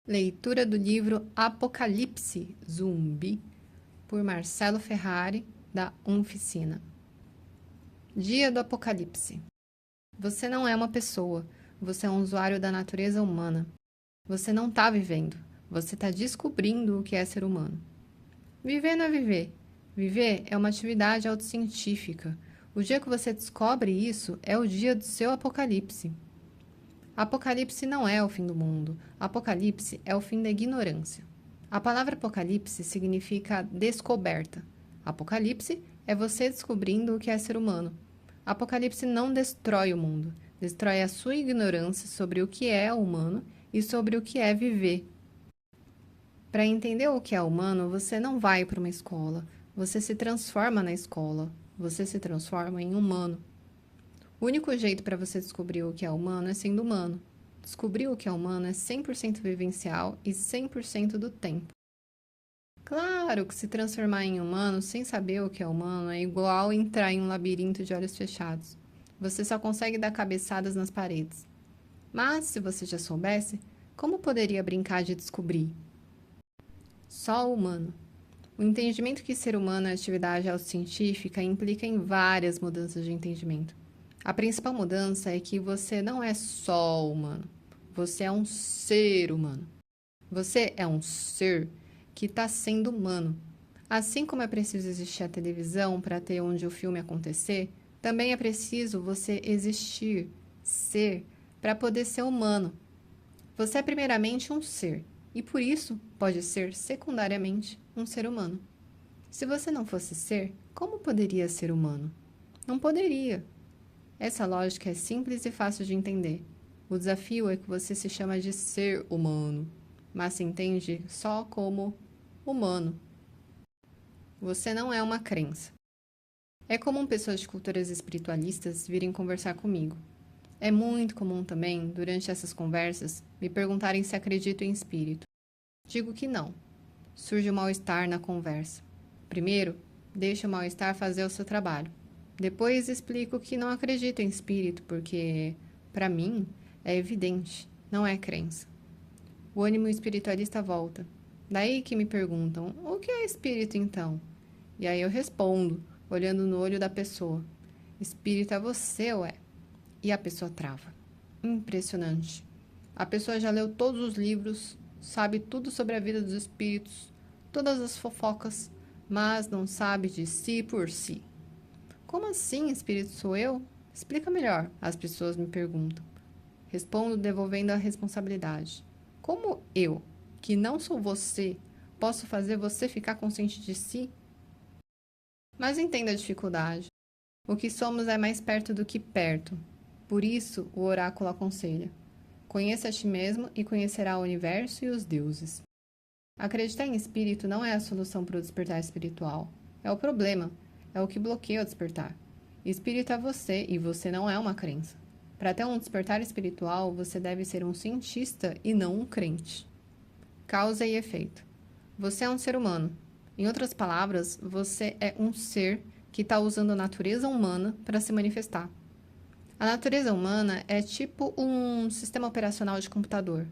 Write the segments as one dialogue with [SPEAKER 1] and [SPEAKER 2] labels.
[SPEAKER 1] Leitura do livro Apocalipse Zumbi, por Marcelo Ferrari, da Oficina. Dia do Apocalipse. Você não é uma pessoa, você é um usuário da natureza humana. Você não está vivendo, você está descobrindo o que é ser humano. Viver não é viver. Viver é uma atividade autocientífica. O dia que você descobre isso é o dia do seu apocalipse. Apocalipse não é o fim do mundo. Apocalipse é o fim da ignorância. A palavra apocalipse significa descoberta. Apocalipse é você descobrindo o que é ser humano. Apocalipse não destrói o mundo, destrói a sua ignorância sobre o que é humano e sobre o que é viver. Para entender o que é humano, você não vai para uma escola, você se transforma na escola, você se transforma em humano. O único jeito para você descobrir o que é humano é sendo humano. Descobrir o que é humano é 100% vivencial e 100% do tempo. Claro que se transformar em humano sem saber o que é humano é igual entrar em um labirinto de olhos fechados. Você só consegue dar cabeçadas nas paredes. Mas, se você já soubesse, como poderia brincar de descobrir? Só o humano. O entendimento que ser humano é atividade autocientífica implica em várias mudanças de entendimento. A principal mudança é que você não é só humano, você é um ser humano. Você é um ser que está sendo humano. Assim como é preciso existir a televisão para ter onde o filme acontecer, também é preciso você existir, ser, para poder ser humano. Você é primeiramente um ser, e por isso pode ser secundariamente um ser humano. Se você não fosse ser, como poderia ser humano? Não poderia. Essa lógica é simples e fácil de entender. O desafio é que você se chama de ser humano, mas se entende só como humano. Você não é uma crença. É comum pessoas de culturas espiritualistas virem conversar comigo. É muito comum também, durante essas conversas, me perguntarem se acredito em espírito. Digo que não. Surge o mal-estar na conversa. Primeiro, deixe o mal-estar fazer o seu trabalho. Depois explico que não acredito em espírito, porque, para mim, é evidente, não é crença. O ânimo espiritualista volta. Daí que me perguntam, o que é espírito então? E aí eu respondo, olhando no olho da pessoa. Espírito é você, ué? E a pessoa trava. Impressionante. A pessoa já leu todos os livros, sabe tudo sobre a vida dos espíritos, todas as fofocas, mas não sabe de si por si. Como assim, espírito sou eu? Explica melhor, as pessoas me perguntam. Respondo devolvendo a responsabilidade. Como eu, que não sou você, posso fazer você ficar consciente de si? Mas entenda a dificuldade. O que somos é mais perto do que perto. Por isso, o oráculo aconselha: conheça a ti mesmo e conhecerá o universo e os deuses. Acreditar em espírito não é a solução para o despertar espiritual. É o problema. É o que bloqueia o despertar. Espírito é você e você não é uma crença. Para ter um despertar espiritual, você deve ser um cientista e não um crente. Causa e efeito. Você é um ser humano. Em outras palavras, você é um ser que está usando a natureza humana para se manifestar. A natureza humana é tipo um sistema operacional de computador.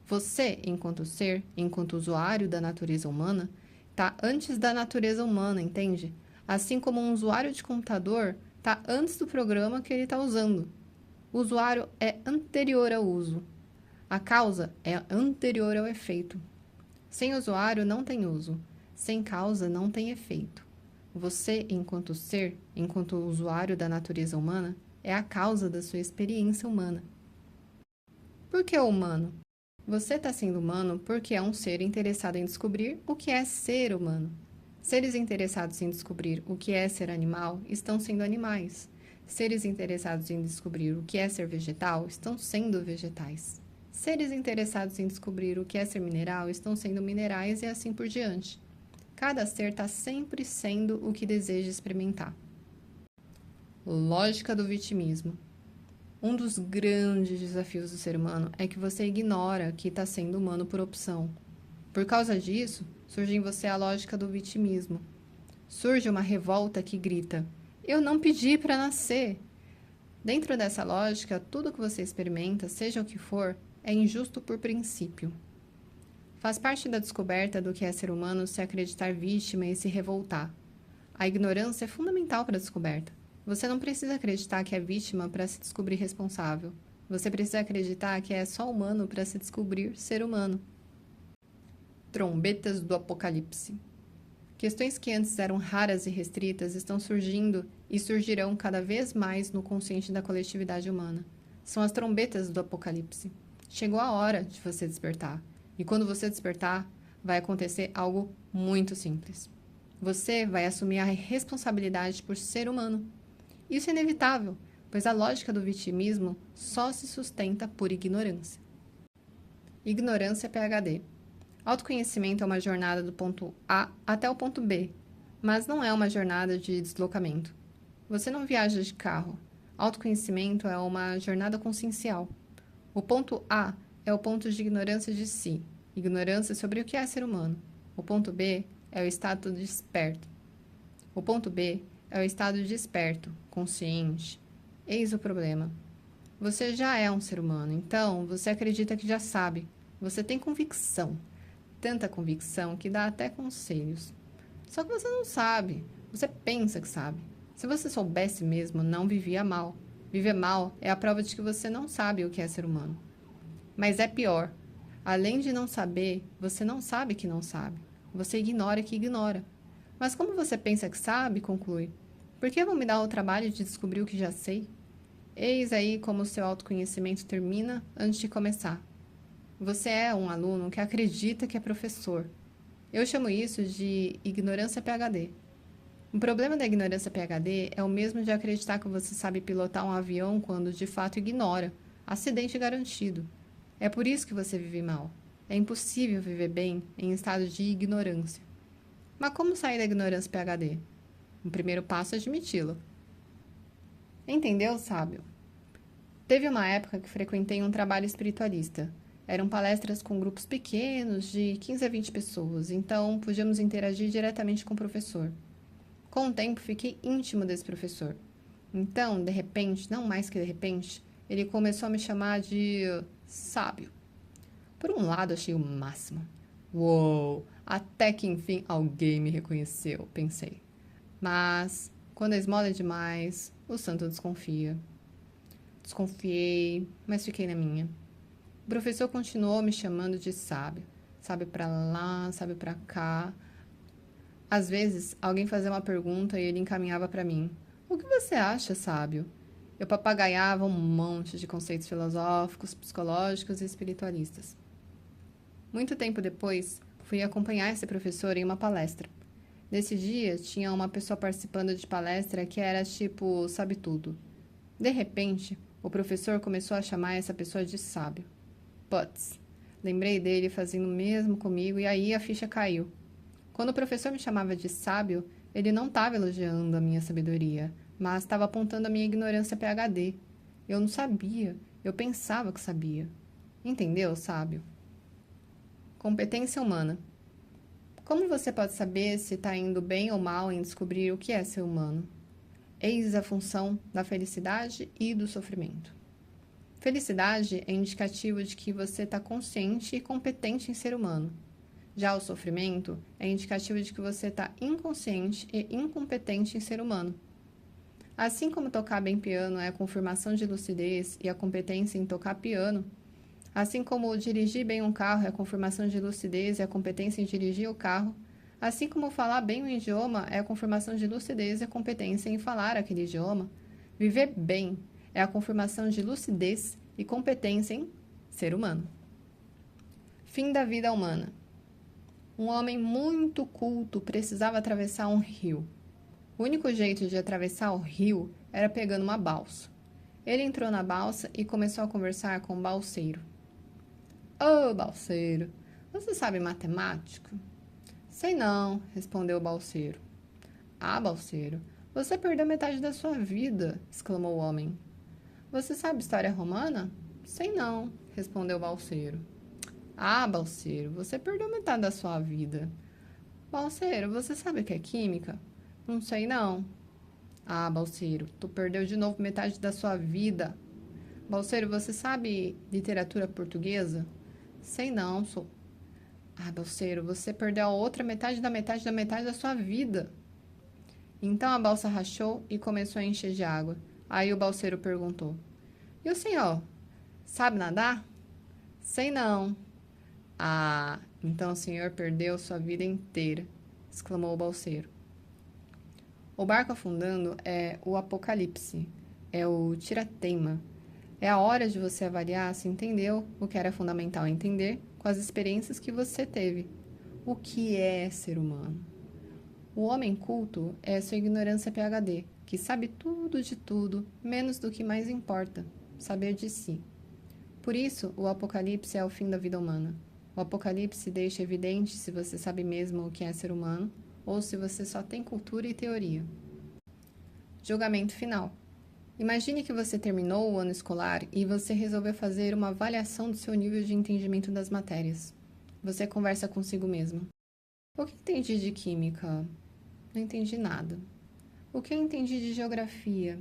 [SPEAKER 1] Você, enquanto ser, enquanto usuário da natureza humana, está antes da natureza humana, entende? Assim como um usuário de computador está antes do programa que ele está usando. O usuário é anterior ao uso. A causa é anterior ao efeito. Sem usuário não tem uso. Sem causa não tem efeito. Você, enquanto ser, enquanto usuário da natureza humana, é a causa da sua experiência humana. Por que humano? Você está sendo humano porque é um ser interessado em descobrir o que é ser humano. Seres interessados em descobrir o que é ser animal estão sendo animais. Seres interessados em descobrir o que é ser vegetal estão sendo vegetais. Seres interessados em descobrir o que é ser mineral estão sendo minerais e assim por diante. Cada ser está sempre sendo o que deseja experimentar. Lógica do vitimismo. Um dos grandes desafios do ser humano é que você ignora que está sendo humano por opção. Por causa disso, surge em você a lógica do vitimismo. Surge uma revolta que grita: eu não pedi para nascer! Dentro dessa lógica, tudo que você experimenta, seja o que for, é injusto por princípio. Faz parte da descoberta do que é ser humano se acreditar vítima e se revoltar. A ignorância é fundamental para a descoberta. Você não precisa acreditar que é vítima para se descobrir responsável. Você precisa acreditar que é só humano para se descobrir ser humano. Trombetas do Apocalipse. Questões que antes eram raras e restritas estão surgindo e surgirão cada vez mais no consciente da coletividade humana. São as trombetas do Apocalipse. Chegou a hora de você despertar. E quando você despertar, vai acontecer algo muito simples. Você vai assumir a responsabilidade por ser humano. Isso é inevitável, pois a lógica do vitimismo só se sustenta por ignorância. Ignorância PhD. Autoconhecimento é uma jornada do ponto A até o ponto B, mas não é uma jornada de deslocamento. Você não viaja de carro. Autoconhecimento é uma jornada consciencial. O ponto A é o ponto de ignorância de si, ignorância sobre o que é ser humano. O ponto B é o estado desperto. O ponto B é o estado desperto, consciente. Eis o problema. Você já é um ser humano, então você acredita que já sabe. Você tem convicção. Tanta convicção que dá até conselhos. Só que você não sabe. Você pensa que sabe. Se você soubesse mesmo, não vivia mal. Viver mal é a prova de que você não sabe o que é ser humano. Mas é pior. Além de não saber, você não sabe que não sabe. Você ignora que ignora. Mas como você pensa que sabe, conclui. Por que vou me dar o trabalho de descobrir o que já sei? Eis aí como o seu autoconhecimento termina antes de começar. Você é um aluno que acredita que é professor. Eu chamo isso de ignorância PhD. O problema da ignorância PhD é o mesmo de acreditar que você sabe pilotar um avião quando de fato ignora. Acidente garantido. É por isso que você vive mal. É impossível viver bem em estado de ignorância. Mas como sair da ignorância PhD? O primeiro passo é admiti-lo. Entendeu, sábio? Teve uma época que frequentei um trabalho espiritualista. Eram palestras com grupos pequenos, de 15 a 20 pessoas, então podíamos interagir diretamente com o professor. Com o tempo, fiquei íntimo desse professor. Então, de repente, não mais que de repente, ele começou a me chamar de sábio. Por um lado, achei o máximo. Uou, até que enfim alguém me reconheceu, pensei. Mas, quando a esmola é demais, o santo desconfia. Desconfiei, mas fiquei na minha. O professor continuou me chamando de sábio. Sabe pra lá, sabe pra cá. Às vezes, alguém fazia uma pergunta e ele encaminhava para mim. O que você acha, sábio? Eu papagaiava um monte de conceitos filosóficos, psicológicos e espiritualistas. Muito tempo depois, fui acompanhar esse professor em uma palestra. Nesse dia, tinha uma pessoa participando de palestra que era tipo sabe tudo. De repente, o professor começou a chamar essa pessoa de sábio. Putz, lembrei dele fazendo o mesmo comigo e aí a ficha caiu. Quando o professor me chamava de sábio, ele não estava elogiando a minha sabedoria, mas estava apontando a minha ignorância PhD. Eu não sabia, eu pensava que sabia. Entendeu, sábio? Competência humana. Como você pode saber se está indo bem ou mal em descobrir o que é ser humano? Eis a função da felicidade e do sofrimento. Felicidade é indicativo de que você está consciente e competente em ser humano. Já o sofrimento é indicativo de que você está inconsciente e incompetente em ser humano. Assim como tocar bem piano é a confirmação de lucidez e a competência em tocar piano, assim como dirigir bem um carro é a confirmação de lucidez e a competência em dirigir o carro, assim como falar bem um idioma é a confirmação de lucidez e a competência em falar aquele idioma, viver bem é a confirmação de lucidez e competência em ser humano. Fim da vida humana. Um homem muito culto precisava atravessar um rio. O único jeito de atravessar o rio era pegando uma balsa. Ele entrou na balsa e começou a conversar com o balseiro. Ô, balseiro, você sabe matemática? Sei não, respondeu o balseiro. Ah, balseiro, você perdeu metade da sua vida, exclamou o homem. Você sabe história romana? Sei não, respondeu o balseiro. Ah, balseiro, você perdeu metade da sua vida. Balseiro, você sabe o que é química? Não sei não. Ah, balseiro, tu perdeu de novo metade da sua vida. Balseiro, você sabe literatura portuguesa? Sei não, sou. Ah, Balseiro, você perdeu a outra metade da metade da metade da sua vida. Então a balsa rachou e começou a encher de água. Aí o balseiro perguntou: E o senhor, sabe nadar? Sei não. Ah, então o senhor perdeu sua vida inteira, exclamou o balseiro. O barco afundando é o apocalipse, é o tira-teima. É a hora de você avaliar se entendeu o que era fundamental entender com as experiências que você teve. O que é ser humano? O homem culto é sua ignorância PhD, que sabe tudo de tudo, menos do que mais importa, saber de si. Por isso, o Apocalipse é o fim da vida humana. O Apocalipse deixa evidente se você sabe mesmo o que é ser humano ou se você só tem cultura e teoria. Julgamento final. Imagine que você terminou o ano escolar e você resolveu fazer uma avaliação do seu nível de entendimento das matérias. Você conversa consigo mesmo. O que entendi de química? Não entendi nada. O que eu entendi de geografia?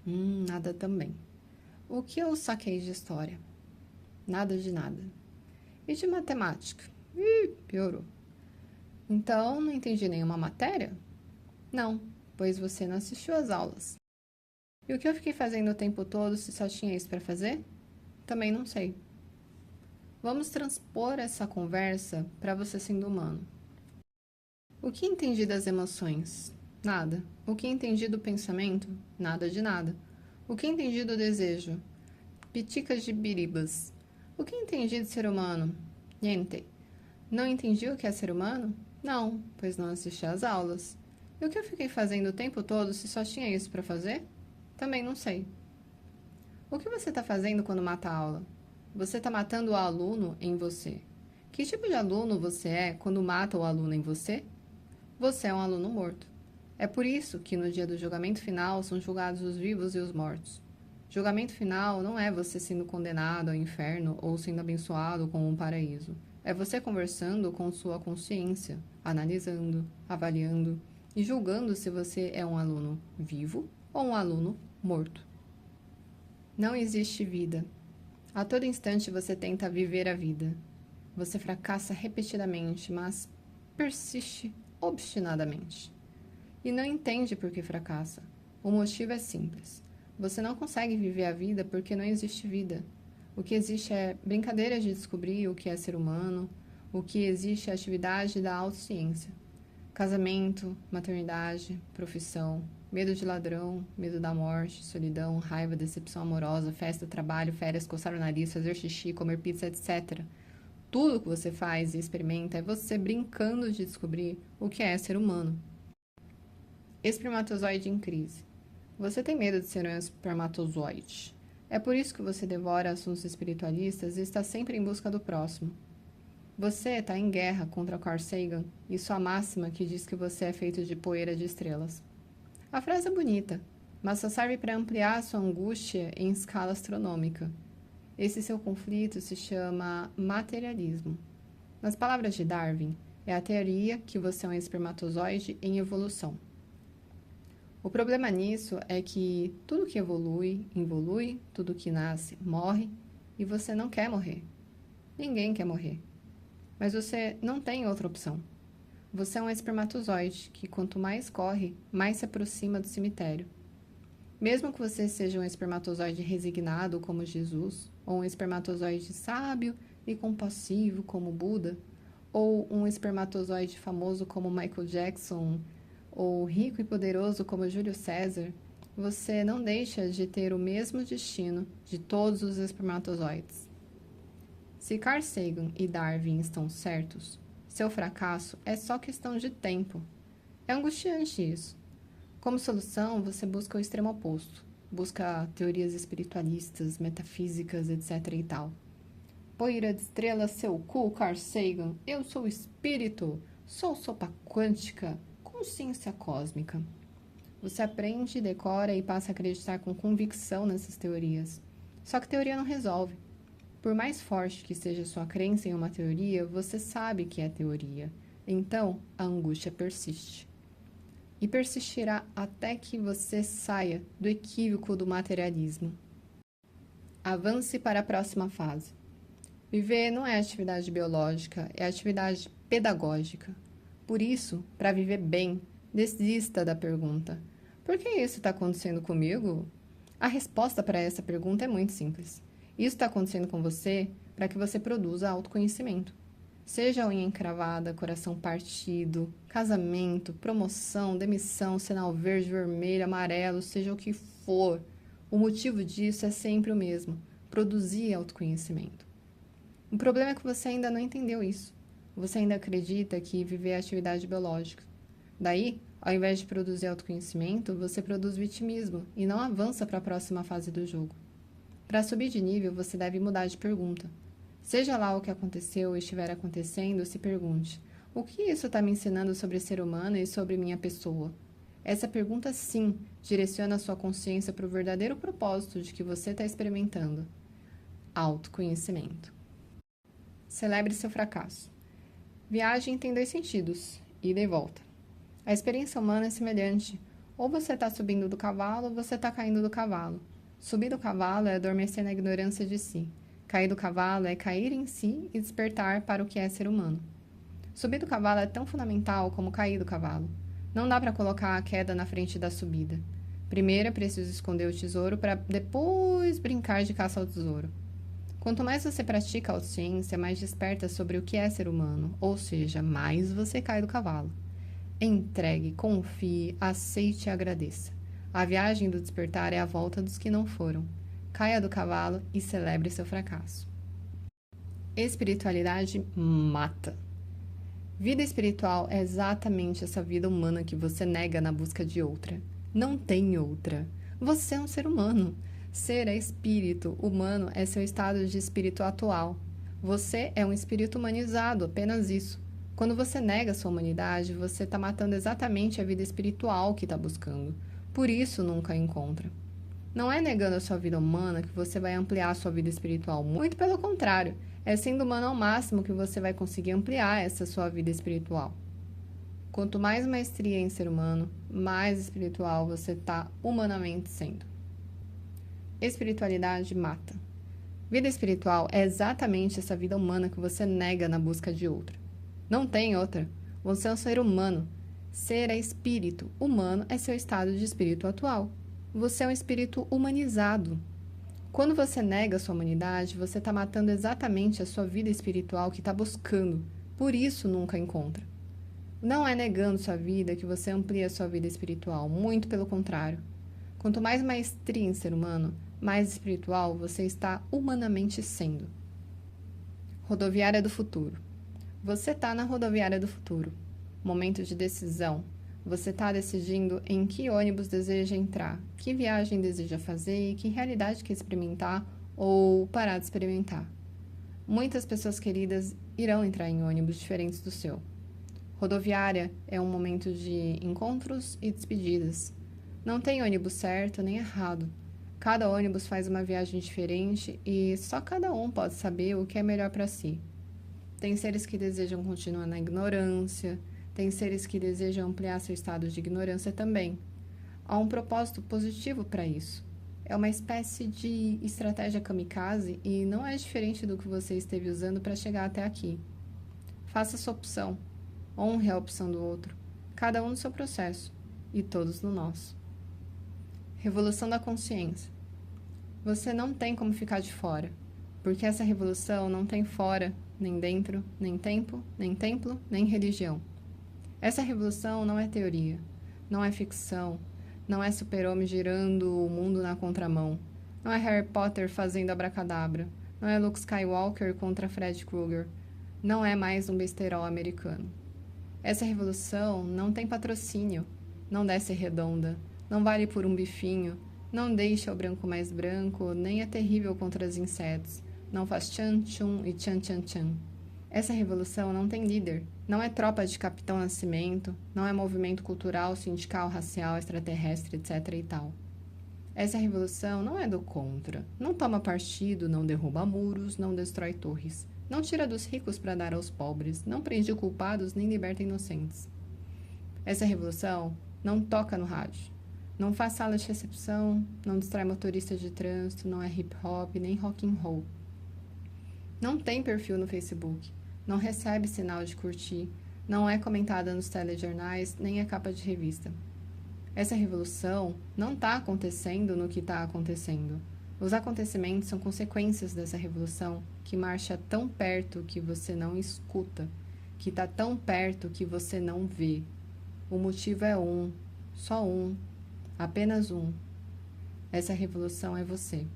[SPEAKER 1] Nada também. O que eu saquei de história? Nada de nada. E de matemática? Piorou. Então, não entendi nenhuma matéria? Não, pois você não assistiu às aulas. E o que eu fiquei fazendo o tempo todo se só tinha isso para fazer? Também não sei. Vamos transpor essa conversa para você sendo humano. O que entendi das emoções? Nada. O que entendi do pensamento? Nada de nada. O que entendi do desejo? Piticas de biribas. O que entendi de ser humano? Niente. Não entendi o que é ser humano? Não, pois não assisti às aulas. E o que eu fiquei fazendo o tempo todo se só tinha isso para fazer? Também não sei. O que você está fazendo quando mata a aula? Você está matando o aluno em você. Que tipo de aluno você é quando mata o aluno em você? Você é um aluno morto. É por isso que no dia do julgamento final são julgados os vivos e os mortos. Julgamento final não é você sendo condenado ao inferno ou sendo abençoado com um paraíso. É você conversando com sua consciência, analisando, avaliando e julgando se você é um aluno vivo ou um aluno morto. Não existe vida. A todo instante você tenta viver a vida. Você fracassa repetidamente, mas persiste obstinadamente. E não entende por que fracassa. O motivo é simples. Você não consegue viver a vida porque não existe vida. O que existe é brincadeira de descobrir o que é ser humano, o que existe é a atividade da autociência. Casamento, maternidade, profissão, medo de ladrão, medo da morte, solidão, raiva, decepção amorosa, festa, trabalho, férias, coçar o nariz, fazer xixi, comer pizza, etc. Tudo que você faz e experimenta é você brincando de descobrir o que é ser humano. Espermatozoide em crise. Você tem medo de ser um espermatozoide. É por isso que você devora assuntos espiritualistas e está sempre em busca do próximo. Você está em guerra contra Carl Sagan e sua máxima que diz que você é feito de poeira de estrelas. A frase é bonita, mas só serve para ampliar sua angústia em escala astronômica. Esse seu conflito se chama materialismo. Nas palavras de Darwin, é a teoria que você é um espermatozoide em evolução. O problema nisso é que tudo que evolui, involui, tudo que nasce, morre, e você não quer morrer. Ninguém quer morrer. Mas você não tem outra opção. Você é um espermatozoide que, quanto mais corre, mais se aproxima do cemitério. Mesmo que você seja um espermatozoide resignado como Jesus, ou um espermatozoide sábio e compassivo como Buda, ou um espermatozoide famoso como Michael Jackson, ou rico e poderoso como Júlio César, você não deixa de ter o mesmo destino de todos os espermatozoides. Se Carl Sagan e Darwin estão certos, seu fracasso é só questão de tempo. É angustiante isso. Como solução, você busca o extremo oposto. Busca teorias espiritualistas, metafísicas, etc e tal. Poeira de estrela, seu cu, Carl Sagan. Eu sou espírito. Sou sopa quântica. Consciência cósmica. Você aprende, decora e passa a acreditar com convicção nessas teorias. Só que teoria não resolve. Por mais forte que seja sua crença em uma teoria, você sabe que é teoria. Então, a angústia persiste. E persistirá até que você saia do equívoco do materialismo. Avance para a próxima fase. Viver não é atividade biológica, é atividade pedagógica. Por isso, para viver bem, desista da pergunta: por que isso está acontecendo comigo? A resposta para essa pergunta é muito simples. Isso está acontecendo com você para que você produza autoconhecimento. Seja unha encravada, coração partido, casamento, promoção, demissão, sinal verde, vermelho, amarelo, seja o que for, o motivo disso é sempre o mesmo: produzir autoconhecimento. O problema é que você ainda não entendeu isso. Você ainda acredita que viver é atividade biológica. Daí, ao invés de produzir autoconhecimento, você produz vitimismo e não avança para a próxima fase do jogo. Para subir de nível, você deve mudar de pergunta. Seja lá o que aconteceu ou estiver acontecendo, se pergunte: o que isso está me ensinando sobre ser humano e sobre minha pessoa? Essa pergunta, sim, direciona a sua consciência para o verdadeiro propósito de que você está experimentando: autoconhecimento. Celebre seu fracasso. Viagem tem dois sentidos: ida e volta. A experiência humana é semelhante. Ou você está subindo do cavalo ou você está caindo do cavalo. Subir do cavalo é adormecer na ignorância de si. Cair do cavalo é cair em si e despertar para o que é ser humano. Subir do cavalo é tão fundamental como cair do cavalo. Não dá para colocar a queda na frente da subida. Primeiro é preciso esconder o tesouro para depois brincar de caça ao tesouro. Quanto mais você pratica a autociência, mais desperta sobre o que é ser humano, ou seja, mais você cai do cavalo. Entregue, confie, aceite e agradeça. A viagem do despertar é a volta dos que não foram. Caia do cavalo e celebre seu fracasso. Espiritualidade mata. Vida espiritual é exatamente essa vida humana que você nega na busca de outra. Não tem outra. Você é um ser humano. Ser é espírito, humano é seu estado de espírito atual. Você é um espírito humanizado, apenas isso. Quando você nega sua humanidade, você está matando exatamente a vida espiritual que está buscando. Por isso nunca a encontra. Não é negando a sua vida humana que você vai ampliar a sua vida espiritual. Muito pelo contrário, é sendo humano ao máximo que você vai conseguir ampliar essa sua vida espiritual. Quanto mais maestria em ser humano, mais espiritual você está humanamente sendo. Espiritualidade mata. Vida espiritual é exatamente essa vida humana que você nega na busca de outra. Não tem outra. Você é um ser humano. Ser é espírito. Humano é seu estado de espírito atual. Você é um espírito humanizado. Quando você nega a sua humanidade, você está matando exatamente a sua vida espiritual que está buscando. Por isso nunca encontra. Não é negando sua vida que você amplia a sua vida espiritual. Muito pelo contrário. Quanto mais maestria em ser humano, mais espiritual você está humanamente sendo. Rodoviária do futuro. Você está na rodoviária do futuro. Momento de decisão. Você está decidindo em que ônibus deseja entrar, que viagem deseja fazer e que realidade quer experimentar ou parar de experimentar. Muitas pessoas queridas irão entrar em ônibus diferentes do seu. Rodoviária é um momento de encontros e despedidas. Não tem ônibus certo nem errado. Cada ônibus faz uma viagem diferente e só cada um pode saber o que é melhor para si. Tem seres que desejam continuar na ignorância, tem seres que desejam ampliar seu estado de ignorância também. Há um propósito positivo para isso. É uma espécie de estratégia kamikaze e não é diferente do que você esteve usando para chegar até aqui. Faça sua opção. Honre a opção do outro. Cada um no seu processo e todos no nosso. Revolução da consciência. Você não tem como ficar de fora, porque essa revolução não tem fora, nem dentro, nem tempo, nem templo, nem religião. Essa revolução não é teoria, não é ficção, não é super-homem girando o mundo na contramão, não é Harry Potter fazendo abracadabra, não é Luke Skywalker contra Fred Krueger, não é mais um besterol americano. Essa revolução não tem patrocínio, não desce redonda, não vale por um bifinho, não deixa o branco mais branco, nem é terrível contra os insetos, não faz tchan-tchum e tchan-tchan-tchan. Essa revolução não tem líder, não é tropa de Capitão Nascimento, não é movimento cultural, sindical, racial, extraterrestre, etc. e tal. Essa revolução não é do contra, não toma partido, não derruba muros, não destrói torres, não tira dos ricos para dar aos pobres, não prende culpados nem liberta inocentes. Essa revolução não toca no rádio, não faz sala de recepção, não distrai motoristas de trânsito, não é hip hop nem rock and roll. Não tem perfil no Facebook, não recebe sinal de curtir, não é comentada nos telejornais nem é capa de revista. Essa revolução não está acontecendo no que está acontecendo. Os acontecimentos são consequências dessa revolução que marcha tão perto que você não escuta, que está tão perto que você não vê. O motivo é só um, apenas um. Essa revolução é você.